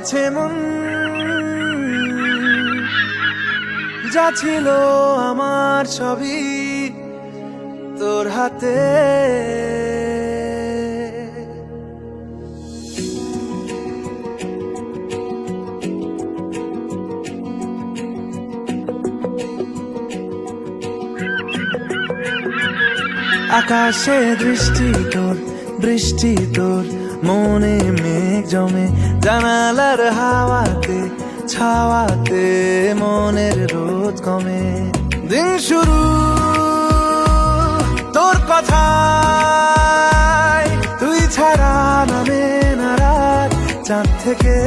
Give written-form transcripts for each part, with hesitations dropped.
পুড়েছে মন, যা ছিল আমার সবই তোর হাতে। আকাশে দৃষ্টি তোর, বৃষ্টি তোর, মনে মেঘ জমে, জানালার হাওয়াতে ছাওয়াতে মনের রোদ কমে। দিন শুরু তোর কথায়, তুই ছাড়া নামে না রাত, চাঁদ থেকে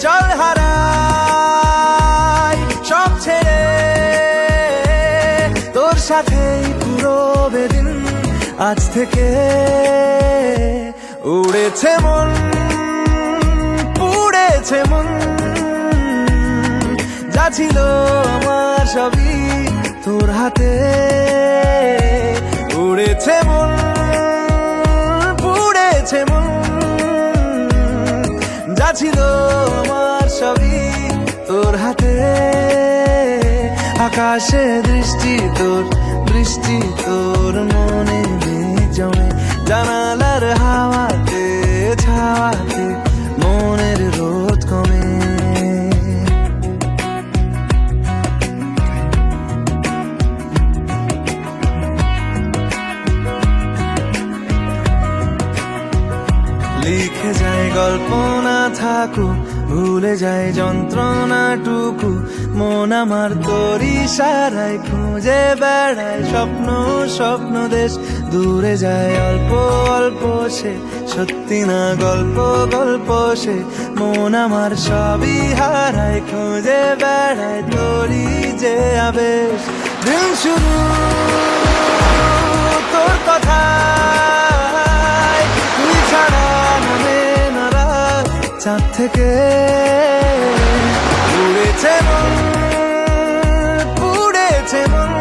চল হারাই সব ছেড়ে, তোর সাথেই পুরো বেদিন আজ থেকে। উড়েছে মন, পুড়েছে মন, যা ছিল আমার সবই তোর হাতে। উড়েছে মন, পুড়েছে মন, যা ছিল আমার সবই তোর হাতে। আকাশে দৃষ্টি তোর, বৃষ্টি তোর, মনে মেঘ জমে, জানালার হাওয়াতে ছাওয়াতে মনের রোদ কমে। লিখে যায় গল্প না থাকুক, ভুলে যায় যন্ত্রণাটুকু, মন আমার তোর ইশারায় খুঁজে বেড়ায় স্বপ্ন স্বপ্ন দেশ। দূরে যায় অল্প অল্প সে, সত্যি না গল্প গল্প সে, মন আমার সবই হারায় খুঁজে বেড়ায় তোরই যে আবেশ। দিন শুরু তোর কথায়, তুই ছাড়া নামে না রাত, চাঁদ থেকে উড়েছে মন, পুড়েছে মন,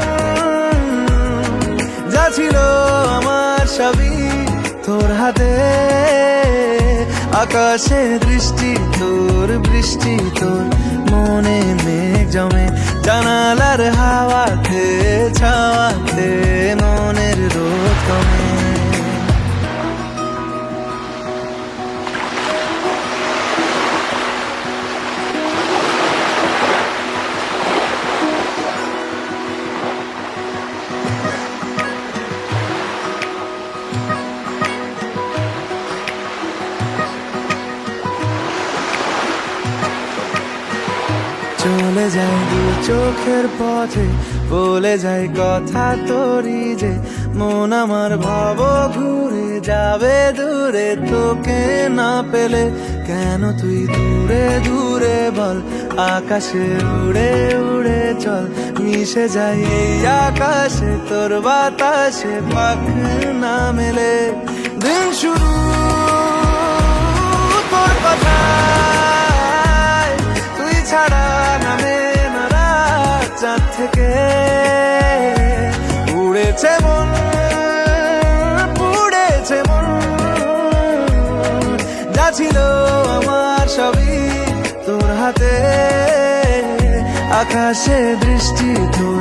যা ছিল আমার সবই তোর হাতে। আকাশে দৃষ্টি তোর, বৃষ্টি তোর, মনে মেঘ জমে, জানালার হাওয়াতে ছাওয়াতে মনের রোদ কমে। চলে যায় দু চোখের পথে, বলে যায় কথা তোরই যে, মন আমার ভাব ঘুরে যাবে দূরে তোকে না পেলে। কেন তুই দূরে দূরে বল, আকাশে উড়ে উড়ে চল, মিশে যায় এই আকাশে তোর বাতাসে পাখ না মেলে। দিন শুরু তোর কথায়, তুই ছাড়া নামে না রাত, চাঁদ থেকে উড়েছে মন, পুড়েছে মন, যা ছিল আমার সবই তোর হাতে। আকাশে দৃষ্টি তোর,